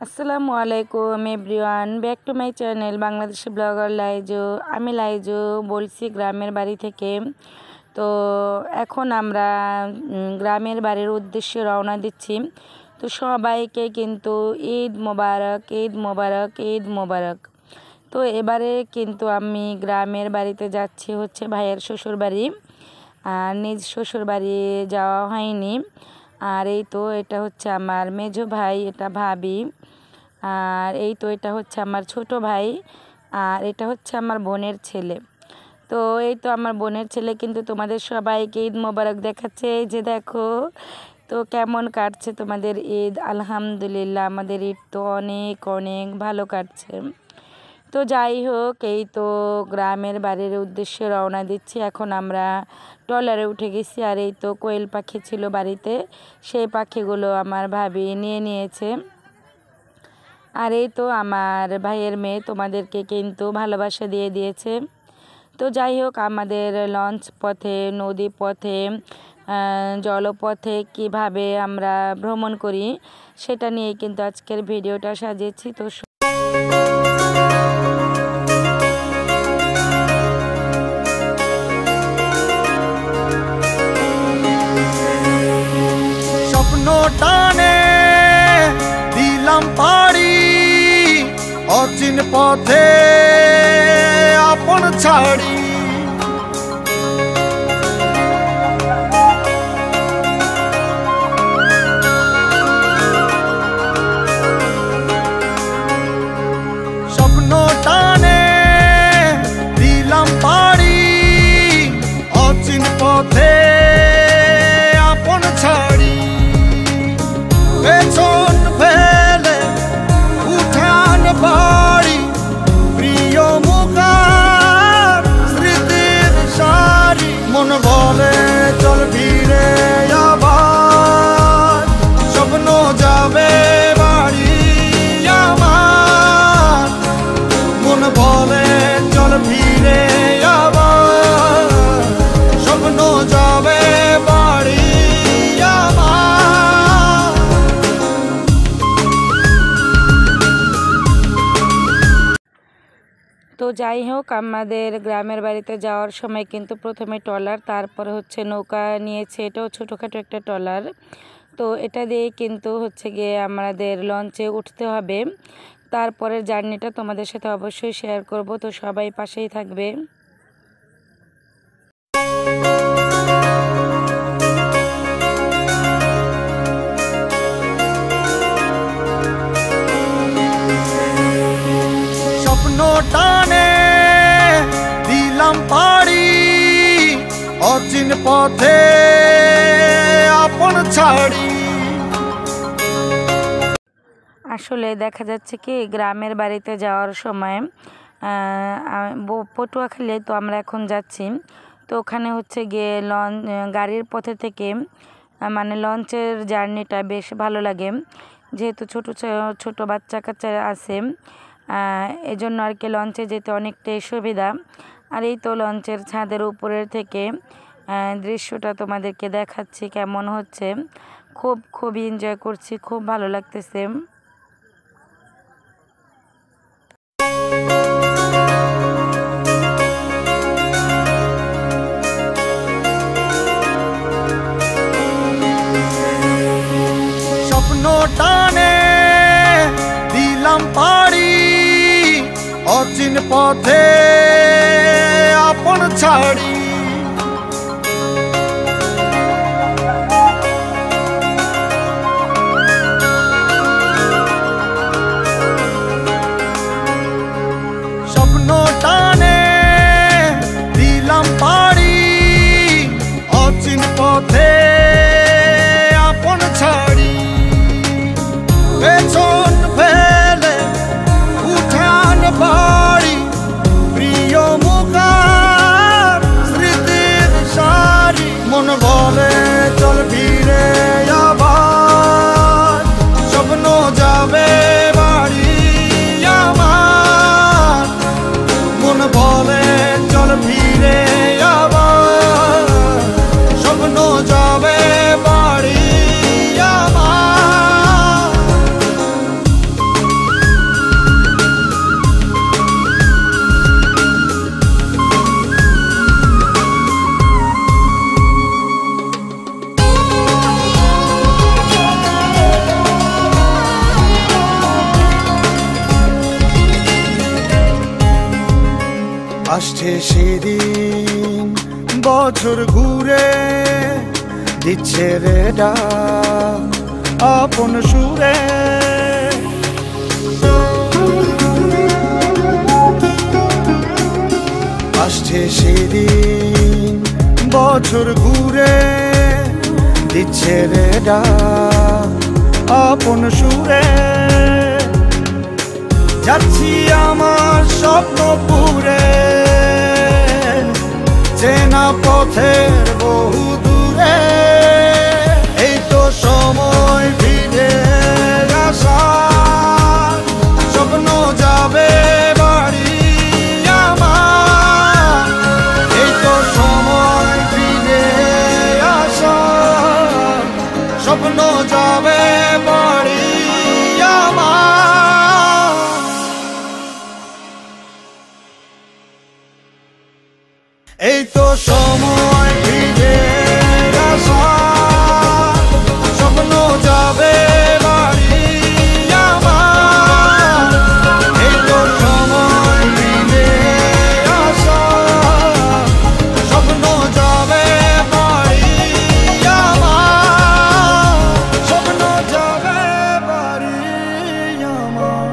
আসসালামু আলাইকুম everyone, back to my channel Bangladeshi blogger Laiju. আমি লাইজু বলছি গ্রামের বাড়ি থেকে। তো এখন আমরা গ্রামের বাড়ির উদ্দেশ্যে রওনা দিচ্ছি। তো সবাইকে কিন্তু ঈদ মোবারক, ঈদ মোবারক, ঈদ মোবারক। তো এবারে কিন্তু আমি গ্রামের বাড়িতে যাচ্ছি হচ্ছে ভাইয়ের শ্বশুর বাড়ি, আর নিজ শ্বশুর বাড়ি যাওয়া হয়নি। আর এই তো এটা হচ্ছে আমার মেজো ভাই, এটা ভাবি, আর এই তো এটা হচ্ছে আমার ছোট ভাই, আর এটা হচ্ছে আমার বোনের ছেলে। তো এই তো আমার বোনের ছেলে কিন্তু তোমাদের সবাইকে ঈদ মোবারক দেখাচ্ছে। এই যে দেখো তো কেমন কাটছে তোমাদের ঈদ। আলহামদুলিল্লাহ আমাদের ঈদ তো অনেক অনেক ভালো কাটছে। তো যাই হোক, এই তো গ্রামের বাড়ির উদ্দেশ্যে রওনা দিচ্ছি। এখন আমরা ট্রলারে উঠে গেছি। আর এই তো কোয়েল পাখি ছিল বাড়িতে, সেই পাখিগুলো আমার ভাবি নিয়ে নিয়েছে। আর এই তো আমার ভাইয়ের মেয়ে তোমাদেরকে কিন্তু ভালোবাসা দিয়ে দিয়েছে। তো যাই হোক, আমাদের লঞ্চ পথে, নদী পথে, জলপথে কিভাবে আমরা ভ্রমণ করি সেটা নিয়ে কিন্তু আজকের ভিডিওটা সাজিয়েছি। তো স্বপ্ন টানে দিলাম পাড়ি, অচিন পথে আপন ছাড়ি। স্বপ্ন টানে দিলাম পাড়ি, অচিন পথে আপন ছাড়ি। পেছন ফেলে উঠান বাড়ি, প্রিয় মুখার স্মৃতির সারি। মন বলে চল ফিরে আবার, স্বপ্ন যাবে বাড়ি আমার। মন বলে চল ফিরে আবার, স্বপ্ন যাবে বাড়ি আমার। তো যাই হোক, আমাদের গ্রামের বাড়িতে যাওয়ার সময় কিন্তু প্রথমে ট্রলার, তারপরে হচ্ছে নৌকা নিয়েছে, এটাও ছোটোখাটো একটা ট্রলার। তো এটা দিয়ে কিন্তু হচ্ছে গিয়ে আমাদের লঞ্চে উঠতে হবে। তারপরের জার্নিটা তোমাদের সাথে অবশ্যই শেয়ার করব। তো সবাই পাশেই থাকবে। স্বপ্ন টানে দিলাম পাড়ি, অচিন পথে আপন ছাড়ি। আসলে দেখা যাচ্ছে কি, গ্রামের বাড়িতে যাওয়ার সময় পটুয়াখালী তো আমরা এখন যাচ্ছি। তো ওখানে হচ্ছে গিয়ে গাড়ির পথে থেকে মানে লঞ্চের জার্নিটা বেশ ভালো লাগে, যেহেতু ছোট বাচ্চা কাচ্চা আছে, এজন্য আর কি লঞ্চে যেতে অনেকটাই সুবিধা। আর এই তো লঞ্চের ছাদের উপরের থেকে দৃশ্যটা তোমাদেরকে দেখাচ্ছি কেমন হচ্ছে। খুবই এনজয় করছি, খুব ভালো লাগতেছে। স্বপ্ন টানে দিলাম পাড়ি, অচিন পথে আপন ছাড়ি। স্বপ্ন টানে দিলাম পাড়ি, অচিন পথে আপন ছাড়ি। পেছন ফেলে উঠান বাড়ি, প্রিয় মুখার স্মৃতির সারি। মন বলে চল ফিরে আবার, স্বপ্ন যাবে বাড়ি আমার। মন বলে চল ফিরে আবার, স্বপ্ন যাবে বাড়ি আমার। আসছে সেদিন বছর ঘুরে দিচ্ছে রে ডাক আপন সুরে। আসছে সেদিন বছর ঘুরে দিচ্ছে রে ডাক আপন সুরে। যাচ্ছি আমার স্বপ্ন পুরে চেনা পথের বহু দূরে। এই তো সময় ফিরে আসার, স্বপ্ন যাবে বাড়ি আমার। এই তো সময় ফিরে আসার, স্বপ্ন যাবে বাড়ি আমার। এই তো সময় ফিরে আসার, স্বপ্ন যাবে বাড়ি আমার। এই তো সময় ফিরে আসার, স্বপ্ন যাবে বাড়ি আমার। স্বপ্ন যাবে বাড়ি আমার।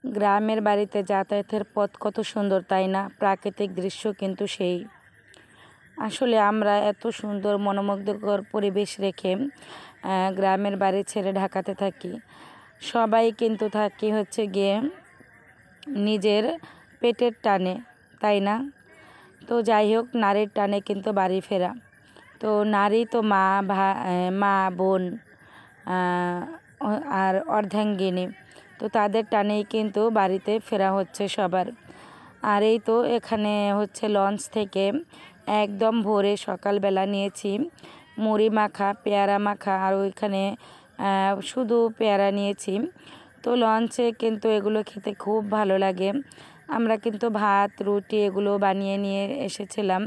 গ্রামের বাড়িতে যাতায়াতের পথ কত সুন্দর, তাই না? প্রাকৃতিক দৃশ্য কিন্তু সেই। আসলে আমরা এত সুন্দর মনোমুগ্ধকর পরিবেশ রেখে গ্রামের বাড়ি ছেড়ে ঢাকাতে থাকি। সবাই কিন্তু থাকি হচ্ছে গিয়ে নিজের পেটের টানে, তাই না? তো যাই হোক, নারীর টানে কিন্তু বাড়ি ফেরা। তো নারী তো মা বোন আর অর্ধাঙ্গিনী, তো তাদের টানেই কিন্তু বাড়িতে ফেরা হচ্ছে সবার। আর এই তো এখানে হচ্ছে লঞ্চ থেকে একদম ভোরে সকালবেলা নিয়েছি মুড়ি মাখা, পেয়ারা মাখা, আর ওইখানে শুধু পেয়ারা নিয়েছি। তো লঞ্চে কিন্তু এগুলো খেতে খুব ভালো লাগে। আমরা কিন্তু ভাত রুটি এগুলো বানিয়ে নিয়ে এসেছিলাম,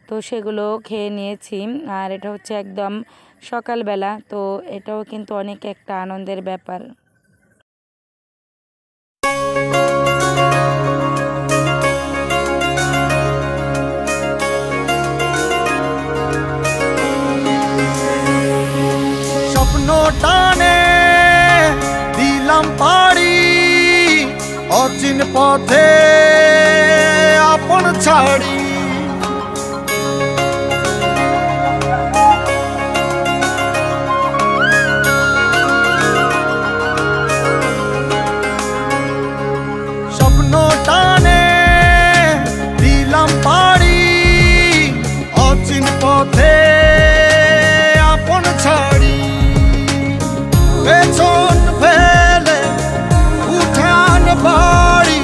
তো সেগুলো খেয়ে নিয়েছি। আর এটা হচ্ছে একদম সকালবেলা, তো এটাও কিন্তু অনেক একটা আনন্দের ব্যাপার। স্বপ্ন টানে দিলাম পাড়ি, অচিন পথে আপন ছাড়ি। স্বপ্ন টানে দিলাম পাড়ি, অচিন পথে আপন ছাড়ি। পেছন ফেলে উঠান বাড়ি,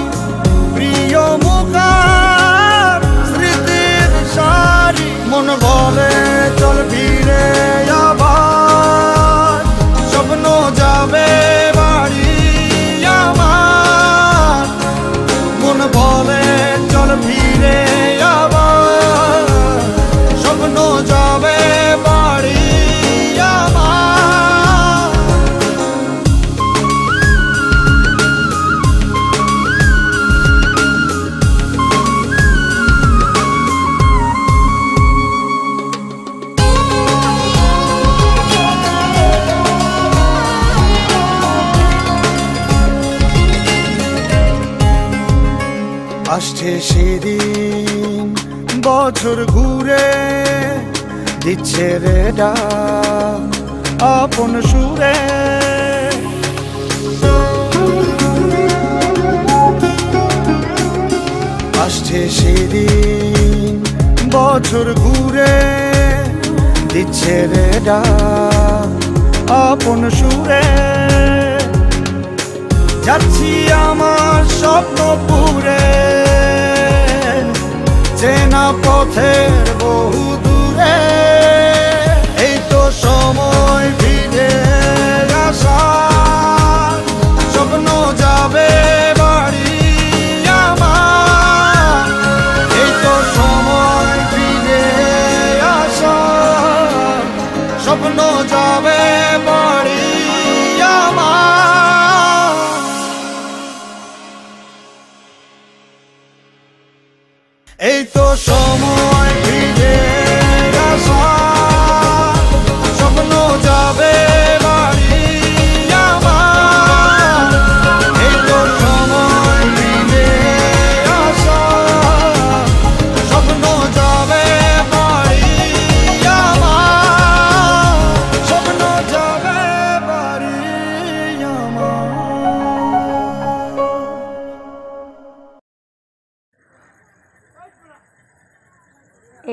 প্রিয় মুখার স্মৃতির সারি। মন বলে চল ফিরে আবার, স্বপ্ন যাবে বাড়ি আমার। মন বলে চল ফিরে আবার, স্বপ্ন যাবে বাড়ি আমার। আসছে সেদিন বছর ঘুরে দিচ্ছে রে ডাক আপন সুরে। আসছে সেদিন বছর ঘুরে দিচ্ছে রে ডাক আপন সুরে। যাচ্ছি আমার স্বপ্ন পুরে চেনা পথের বহু দূরে। এই তো সময় ফিরে আসার, স্বপ্ন যাবে বাড়ি আমার। এই তো সময় ফিরে আসার, স্বপ্ন যাবে বাড়ি আমার।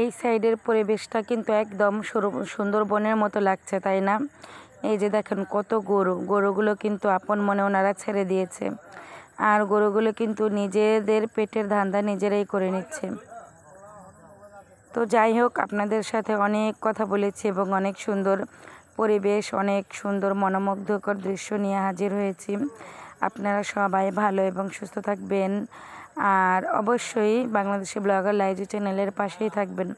এই সাইডের পরিবেশটা কিন্তু একদম সুন্দরবনের মতো লাগছে, তাই না? এই যে দেখেন কত গরুগুলো কিন্তু আপন মনে ওনারা ছেড়ে দিয়েছে, আর গরুগুলো কিন্তু নিজেদের পেটের ধান্দা নিজেরাই করে নিচ্ছে। তো যাই হোক, আপনাদের সাথে অনেক কথা বলেছি এবং অনেক সুন্দর পরিবেশ, অনেক সুন্দর মনোমুগ্ধকর দৃশ্য নিয়ে হাজির হয়েছি। আপনারা সবাই ভালো এবং সুস্থ থাকবেন, আর অবশ্যই বাংলাদেশি ব্লগার লাইজু চ্যানেলের পাশেই থাকবেন।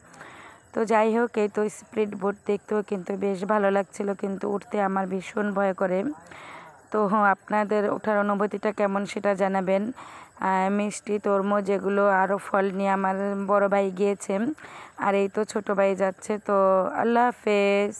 তো যাই হোক, এই তো স্পিড বোট দেখতেও কিন্তু বেশ ভালো লাগছিল, কিন্তু উঠতে আমার ভীষণ ভয় করে। তো আপনাদের ওঠার অনুভূতিটা কেমন সেটা জানাবেন। মিষ্টি, তরমুজ, এগুলো আরও ফল নিয়ে আমার বড় ভাই গিয়েছে, আর এই তো ছোট ভাই যাচ্ছে। তো আল্লাহ হাফেজ।